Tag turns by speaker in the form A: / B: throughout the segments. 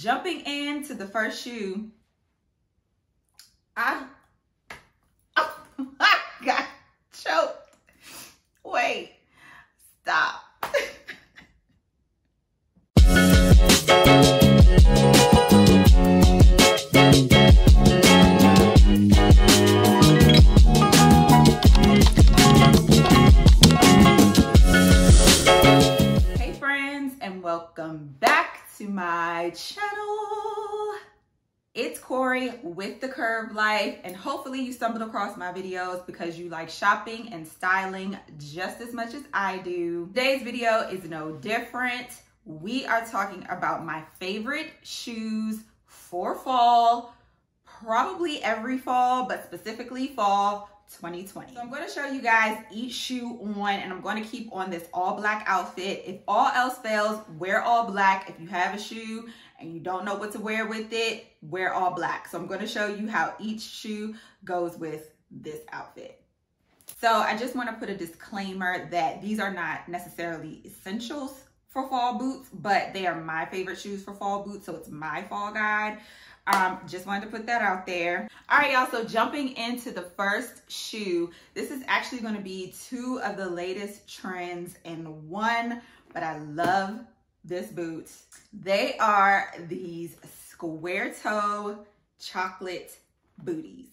A: jumping into the first shoe, I got choked. Wait, stop. Hey friends, and welcome back to my channel. It's Corey with The Curve Life, and hopefully you stumbled across my videos because you like shopping and styling just as much as I do. Today's video is no different. We are talking about my favorite shoes for fall, probably every fall, but specifically fall 2020. So I'm going to show you guys each shoe on, and I'm going to keep on this all black outfit. If all else fails, wear all black. If you have a shoe and you don't know what to wear with it, wear all black. So I'm going to show you how each shoe goes with this outfit. So I just want to put a disclaimer that these are not necessarily essentials for fall boots, but they are my favorite shoes for fall boots. So it's my fall guide. Just wanted to put that out there. All right, y'all, so jumping into the first shoe, this is actually going to be two of the latest trends in one, but I love this boot. They are these square toe chocolate booties.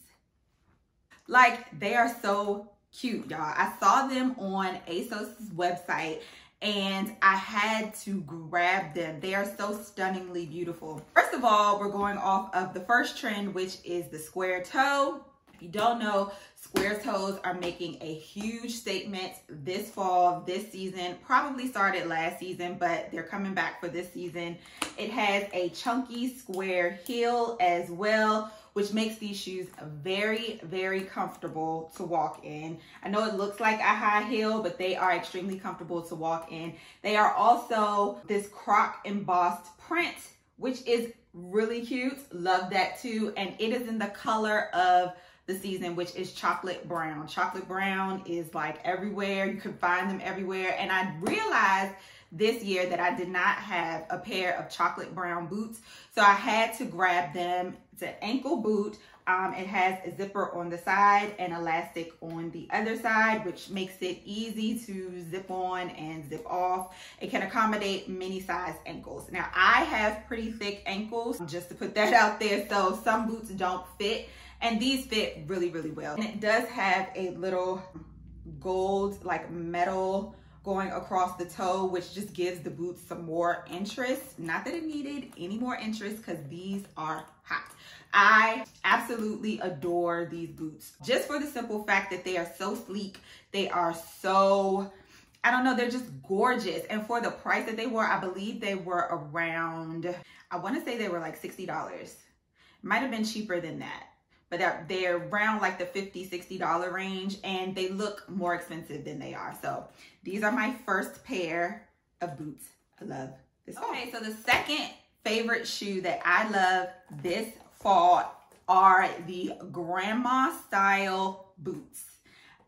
A: Like, they are so cute, y'all. I saw them on ASOS's website and I had to grab them. They are so stunningly beautiful. First of all, we're going off of the first trend, which is the square toe. If you don't know, square toes are making a huge statement this fall, this season. Probably started last season, but they're coming back for this season. It has a chunky square heel as well, which makes these shoes very, very comfortable to walk in. I know it looks like a high heel, but they are extremely comfortable to walk in. They are also this croc embossed print, which is really cute. Love that too. And it is in the color of the season, which is chocolate brown. Chocolate brown is like everywhere. You can find them everywhere. And I realized this year that I did not have a pair of chocolate brown boots, so I had to grab them. It's an ankle boot. It has a zipper on the side and elastic on the other side, which makes it easy to zip on and zip off. It can accommodate many size ankles. Now, I have pretty thick ankles, just to put that out there, so some boots don't fit, and these fit really, really well. And it does have a little gold, like metal, going across the toe, which just gives the boots some more interest. Not that it needed any more interest, because these are hot. I absolutely adore these boots, just for the simple fact that they are so sleek. They are so, I don't know, they're just gorgeous. And for the price that they were, I believe they were around, I want to say they were like $60. Might have been cheaper than that, but they're around like the $50, $60 range, and they look more expensive than they are. So these are my first pair of boots. I love this. Okay, so the second favorite shoe that I love this fall are the grandma style boots.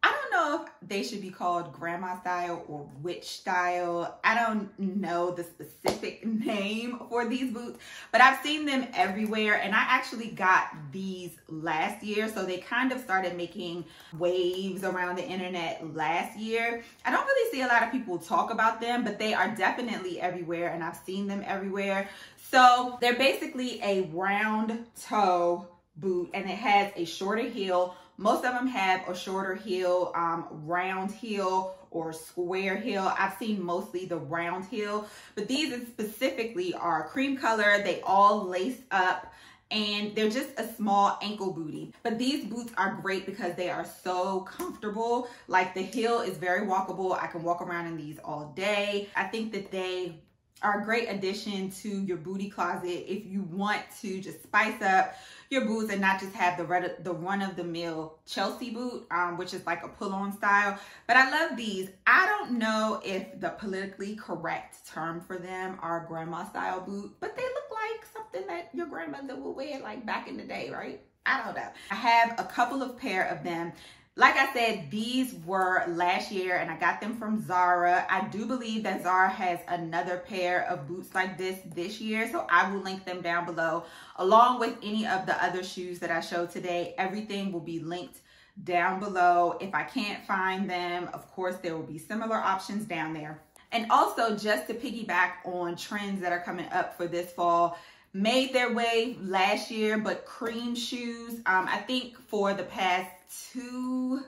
A: I don't know if they should be called grandma style or witch style. I don't know the specific name for these boots, but I've seen them everywhere, and I actually got these last year, so they kind of started making waves around the internet last year. I don't really see a lot of people talk about them, but they are definitely everywhere, and I've seen them everywhere. So they're basically a round toe boot, and it has a shorter heel. Most of them have a shorter heel, round heel or square heel. I've seen mostly the round heel, but these specifically are cream color. They all lace up, and they're just a small ankle bootie. But these boots are great because they are so comfortable. Like, the heel is very walkable. I can walk around in these all day. I think that they are a great addition to your booty closet if you want to just spice up your boots and not just have the run-of-the-mill Chelsea boot, which is like a pull-on style. But I love these. I don't know if the politically correct term for them are grandma style boot, but they look like something that your grandmother would wear like back in the day, right? I don't know. I have a couple of pair of them. Like I said, these were last year and I got them from Zara. I do believe that Zara has another pair of boots like this year, so I will link them down below along with any of the other shoes that I showed today. Everything will be linked down below. If I can't find them, of course, there will be similar options down there. And also, just to piggyback on trends that are coming up for this fall, made their way last year, but cream shoes, I think for the past 2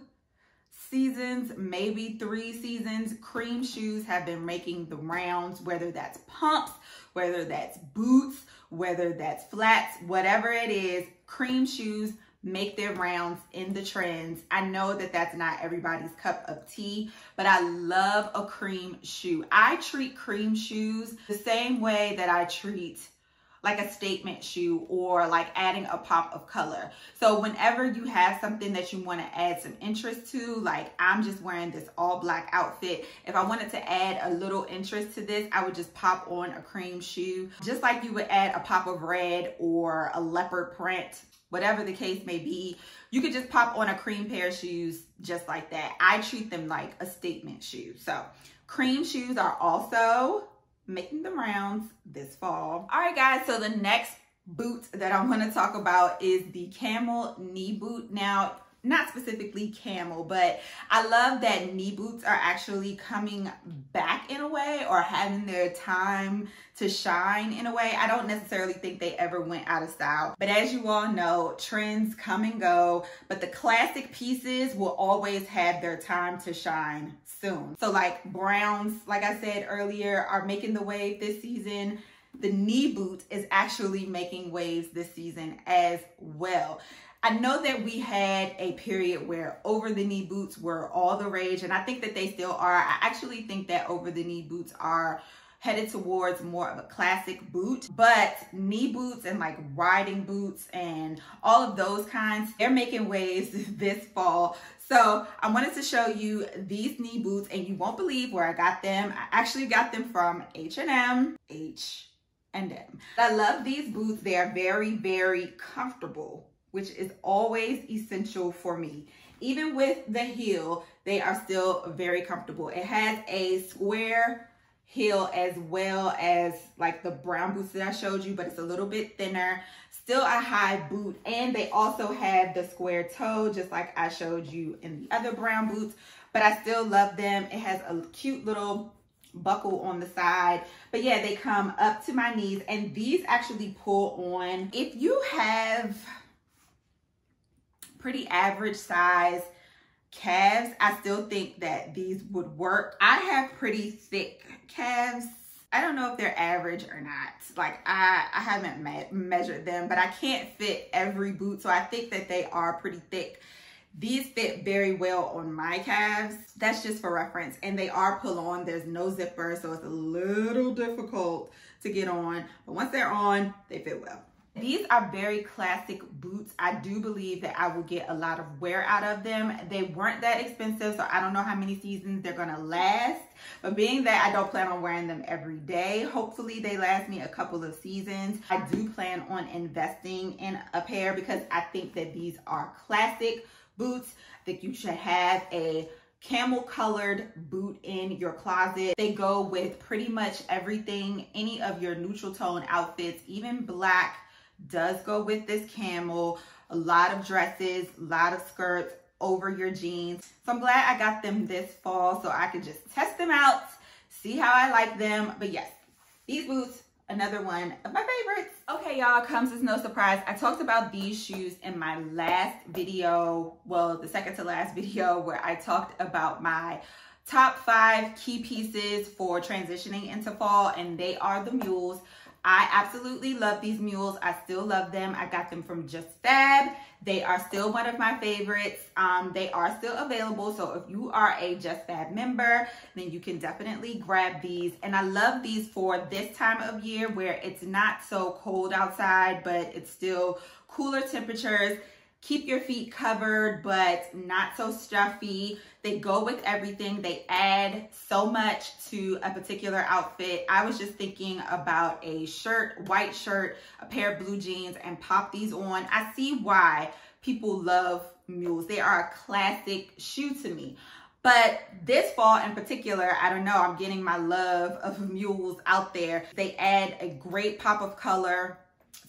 A: seasons, maybe 3 seasons, cream shoes have been making the rounds, whether that's pumps, whether that's boots, whether that's flats, whatever it is, cream shoes make their rounds in the trends. I know that that's not everybody's cup of tea, but I love a cream shoe. I treat cream shoes the same way that I treat like a statement shoe or like adding a pop of color. So whenever you have something that you want to add some interest to, like I'm just wearing this all black outfit, if I wanted to add a little interest to this, I would just pop on a cream shoe, just like you would add a pop of red or a leopard print, whatever the case may be. You could just pop on a cream pair of shoes just like that. I treat them like a statement shoe. So cream shoes are also making the rounds this fall. All right, guys, so the next boot that I want to talk about is the camel knee boot. Now, not specifically camel, but I love that knee boots are actually coming back in a way, or having their time to shine in a way. I don't necessarily think they ever went out of style, but as you all know, trends come and go, but the classic pieces will always have their time to shine soon. So like browns, like I said earlier, are making the wave this season. The knee boot is actually making waves this season as well. I know that we had a period where over the knee boots were all the rage, and I think that they still are. I actually think that over the knee boots are headed towards more of a classic boot, but knee boots and like riding boots and all of those kinds, they're making waves this fall. So I wanted to show you these knee boots, and you won't believe where I got them. I actually got them from H&M. I love these boots. They are very, very comfortable, which is always essential for me. Even with the heel, they are still very comfortable. It has a square heel as well as like the brown boots that I showed you, but it's a little bit thinner. Still a high boot, and they also have the square toe, just like I showed you in the other brown boots, but I still love them. It has a cute little buckle on the side, but yeah, they come up to my knees, and these actually pull on. If you have pretty average size calves, I still think that these would work. I have pretty thick calves. I don't know if they're average or not. Like I haven't measured them, but I can't fit every boot, so I think that they are pretty thick. These fit very well on my calves. That's just for reference, and they are pull on. There's no zipper, so it's a little difficult to get on, but once they're on, they fit well. These are very classic boots. I do believe that I will get a lot of wear out of them. They weren't that expensive, so I don't know how many seasons they're gonna last. But being that I don't plan on wearing them every day, hopefully they last me a couple of seasons. I do plan on investing in a pair because I think that these are classic boots. I think you should have a camel colored boot in your closet. They go with pretty much everything, any of your neutral tone outfits, even black does go with this camel. A lot of dresses, a lot of skirts over your jeans. So I'm glad I got them this fall so I could just test them out, see how I like them. But yes, these boots, another one of my favorites. Okay, y'all, comes as no surprise, I talked about these shoes in my last video, well, the second to last video, where I talked about my top 5 key pieces for transitioning into fall, and they are the Mules. I absolutely love these Mules. I still love them. I got them from Just Fab. They are still one of my favorites. They are still available. So if you are a Just Fab member, then you can definitely grab these. And I love these for this time of year where it's not so cold outside, but it's still cooler temperatures. keep your feet covered, but not so stuffy. They go with everything. They add so much to a particular outfit. I was just thinking about a shirt, white shirt, a pair of blue jeans, and pop these on. I see why people love Mules. They are a classic shoe to me. But this fall in particular, I don't know, I'm getting my love of Mules out there. They add a great pop of color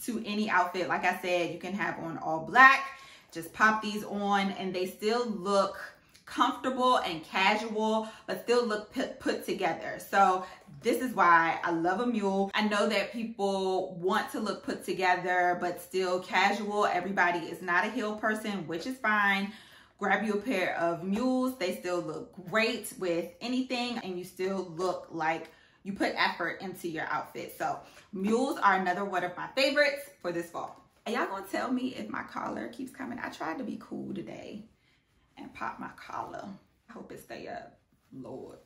A: to any outfit. Like I said, you can have on all black, just pop these on, and they still look comfortable and casual, but still look put together. So this is why I love a Mule. I know that people want to look put together, but still casual. Everybody is not a heel person, which is fine. Grab you a pair of Mules. They still look great with anything, and you still look like you put effort into your outfit. So Mules are another one of my favorites for this fall. Are y'all gonna tell me if my collar keeps coming? I tried to be cool today and pop my collar. I hope it stay up. Lord,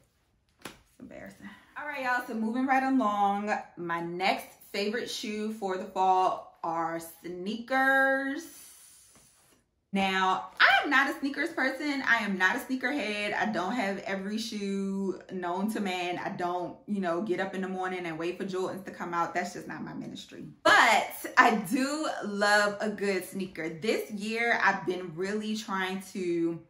A: it's embarrassing. All right, y'all, so moving right along, my next favorite shoe for the fall are sneakers. Now, I am not a sneakers person. I am not a sneakerhead. I don't have every shoe known to man. I don't, you know, get up in the morning and wait for Jordans to come out. That's just not my ministry. But I do love a good sneaker. This year, I've been really trying to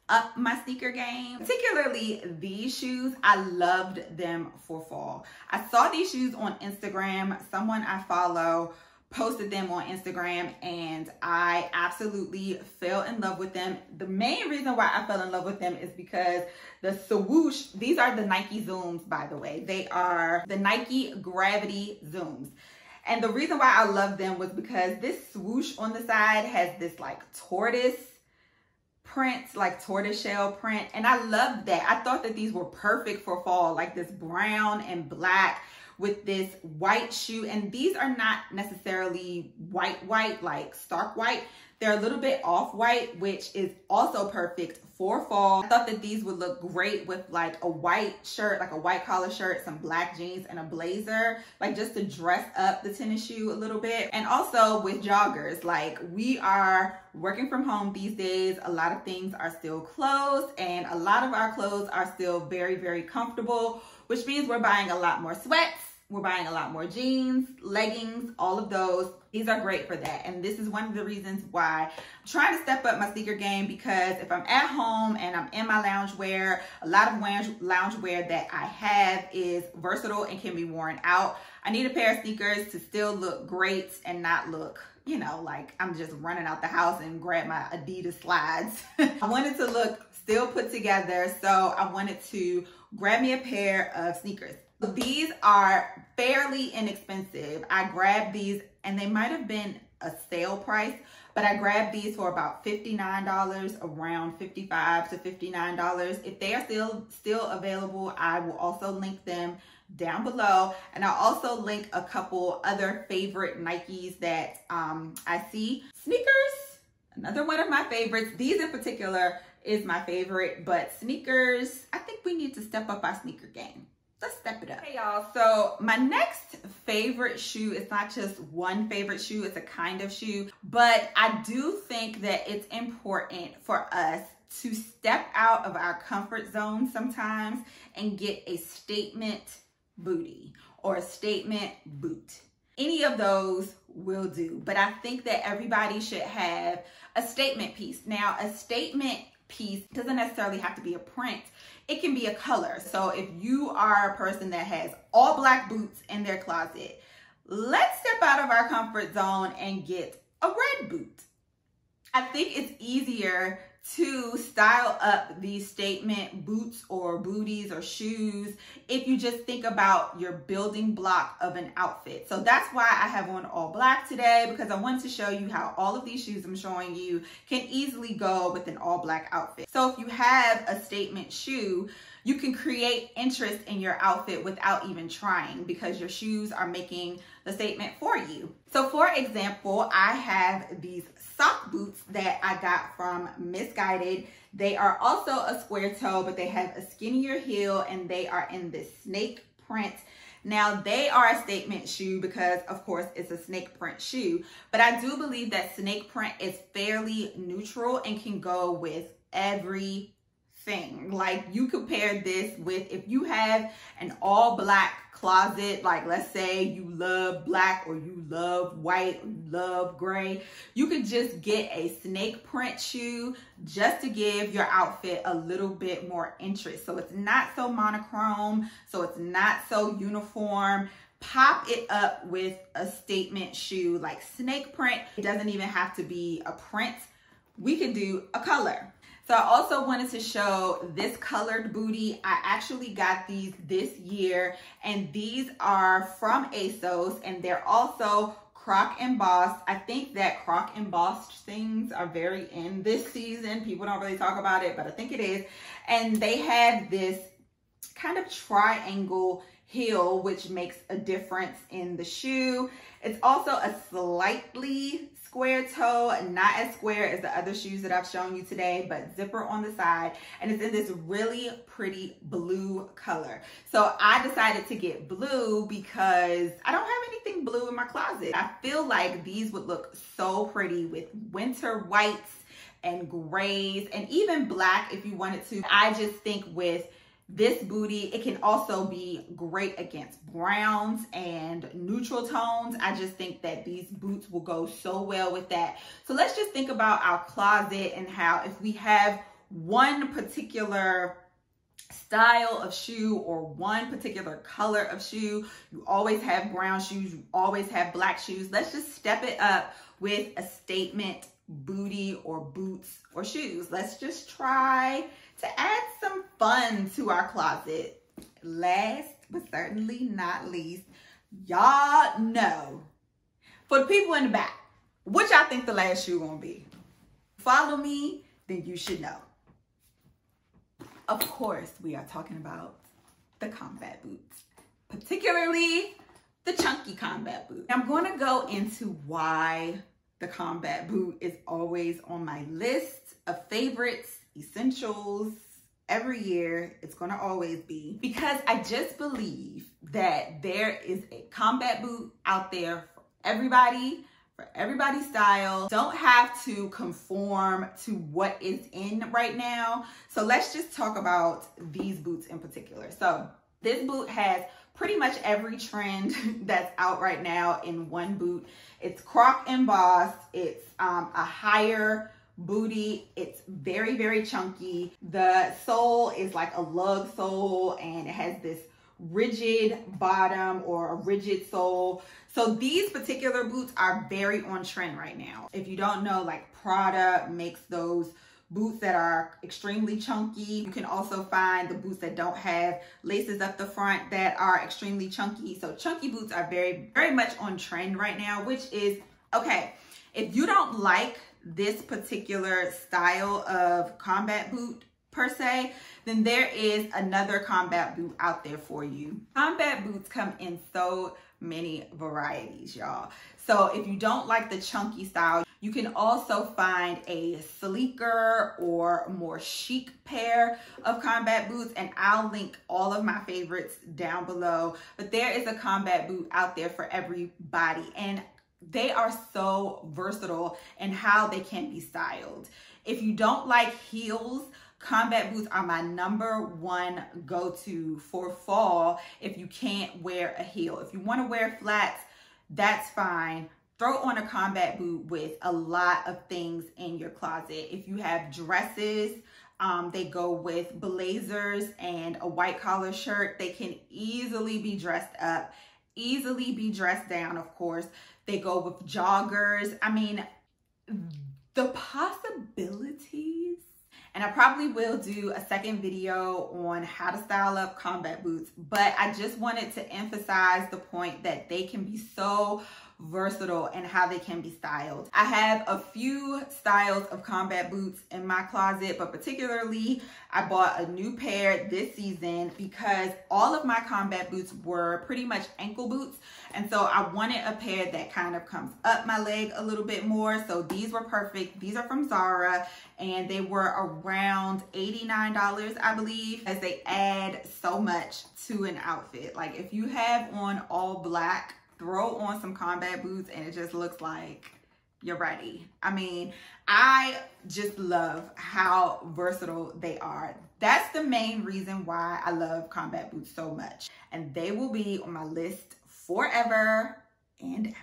A: up my sneaker game, particularly these shoes. I loved them for fall. I saw these shoes on Instagram. Someone I follow posted them on Instagram, and I absolutely fell in love with them. The main reason why I fell in love with them is because the swoosh, these are the Nike Zooms, by the way. They are the Nike Gravity Zooms. And the reason why I love them was because this swoosh on the side has this like tortoise print, like tortoiseshell print. And I loved that. I thought that these were perfect for fall, like this brown and black with this white shoe. And these are not necessarily white, like stark white. They're a little bit off-white, which is also perfect for fall. I thought that these would look great with like a white shirt, like a white collar shirt, some black jeans, and a blazer, like just to dress up the tennis shoe a little bit. And also with joggers, like we are working from home these days. A lot of things are still closed, and a lot of our clothes are still very, very comfortable, which means we're buying a lot more sweats. We're buying a lot more jeans, leggings, all of those. These are great for that. And this is one of the reasons why I'm trying to step up my sneaker game, because if I'm at home and I'm in my loungewear, a lot of loungewear that I have is versatile and can be worn out. I need a pair of sneakers to still look great and not look, you know, like I'm just running out the house and grab my Adidas slides. I wanted to look still put together, so I wanted to grab me a pair of sneakers. These are fairly inexpensive. I grabbed these, and they might have been a sale price, but I grabbed these for about $59, around $55 to $59. If they are still available, I will also link them down below. And I'll also link a couple other favorite Nikes that I see. Sneakers, another one of my favorites. These in particular is my favorite, but sneakers, I think we need to step up our sneaker game. Let's step it up. Hey y'all, so my next favorite shoe is not just one favorite shoe, it's a kind of shoe, but I do think that it's important for us to step out of our comfort zone sometimes and get a statement bootie or a statement boot. Any of those will do, but I think that everybody should have a statement piece. Now, a statement piece doesn't necessarily have to be a print. It can be a color. So if you are a person that has all black boots in their closet, let's step out of our comfort zone and get a red boot. I think it's easier to style up these statement boots or booties or shoes if you just think about your building block of an outfit. So that's why I have on all black today, because I wanted to show you how all of these shoes I'm showing you can easily go with an all black outfit. So if you have a statement shoe, you can create interest in your outfit without even trying, because your shoes are making the statement for you. So for example, I have these sock boots that I got from Missguided. They are also a square toe, but they have a skinnier heel, and they are in this snake print. Now, they are a statement shoe because, of course, it's a snake print shoe, but I do believe that snake print is fairly neutral and can go with everything. Like, you compare this with, if you have an all black closet, like let's say you love black or you love white or you love gray, you could just get a snake print shoe just to give your outfit a little bit more interest. So it's not so monochrome, so it's not so uniform. Pop it up with a statement shoe like snake print. It doesn't even have to be a print. We can do a color. So I also wanted to show this colored bootie. I actually got these this year, and these are from ASOS, and they're also croc embossed. I think that croc embossed things are very in this season. People don't really talk about it, but I think it is. And they have this kind of triangle heel, which makes a difference in the shoe. It's also a slightly square toe, not as square as the other shoes that I've shown you today, but zipper on the side, and it's in this really pretty blue color. So I decided to get blue because I don't have anything blue in my closet. I feel like these would look so pretty with winter whites and grays and even black if you wanted to. I just think with this bootie, it can also be great against browns and neutral tones. I just think that these boots will go so well with that. So let's just think about our closet and how if we have one particular style of shoe or one particular color of shoe, you always have brown shoes, you always have black shoes. Let's just step it up with a statement bootie or boots or shoes. Let's just try to add some fun to our closet. Last but certainly not least, y'all know, for the people in the back, what y'all think the last shoe gonna be? Follow me, then you should know. Of course, we are talking about the combat boots, particularly the chunky combat boot. I'm gonna go into why the combat boot is always on my list of favorites, essentials. Every year, it's gonna always be, because I just believe that there is a combat boot out there for everybody, for everybody's style. Don't have to conform to what is in right now. So let's just talk about these boots in particular. So this boot has pretty much every trend that's out right now in one boot. It's croc embossed. It's a higher bootie. It's very, very chunky. The sole is like a lug sole, and it has this rigid bottom or a rigid sole. So these particular boots are very on trend right now. If you don't know, like Prada makes those boots that are extremely chunky. You can also find the boots that don't have laces up the front that are extremely chunky. So chunky boots are very, very much on trend right now, which is okay. If you don't like this particular style of combat boot per se, then there is another combat boot out there for you. Combat boots come in so many varieties, y'all. So if you don't like the chunky style, you can also find a sleeker or more chic pair of combat boots, and I'll link all of my favorites down below. But there is a combat boot out there for everybody, and they are so versatile in how they can be styled. If you don't like heels, combat boots are my #1 go-to for fall if you can't wear a heel. If you want to wear flats, that's fine. Throw on a combat boot with a lot of things in your closet. If you have dresses, they go with blazers and a white collar shirt. They can easily be dressed up, easily be dressed down, of course. They go with joggers. I mean, the possibilities. And I probably will do a second video on how to style up combat boots, but I just wanted to emphasize the point that they can be so versatile in how they can be styled. I have a few styles of combat boots in my closet, but particularly I bought a new pair this season because all of my combat boots were pretty much ankle boots. And so I wanted a pair that kind of comes up my leg a little bit more. So these were perfect. These are from Zara and they were around $89, I believe, as they add so much to an outfit. Like if you have on all black, throw on some combat boots and it just looks like you're ready. I mean, I just love how versatile they are. That's the main reason why I love combat boots so much. And they will be on my list forever and ever.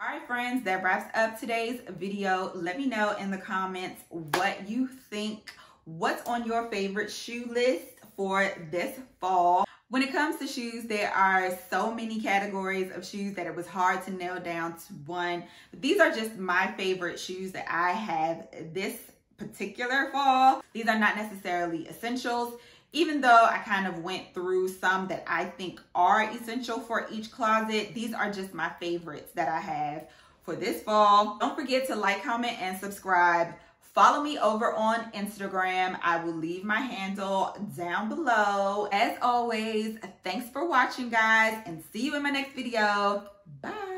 A: All right, friends, that wraps up today's video. Let me know in the comments what you think. What's on your favorite shoe list for this fall? When it comes to shoes, there are so many categories of shoes that it was hard to nail down to one. But these are just my favorite shoes that I have this particular fall. These are not necessarily essentials, even though I kind of went through some that I think are essential for each closet. These are just my favorites that I have for this fall. Don't forget to like, comment, and subscribe. Follow me over on Instagram. I will leave my handle down below. As always, thanks for watching, guys, and see you in my next video. Bye.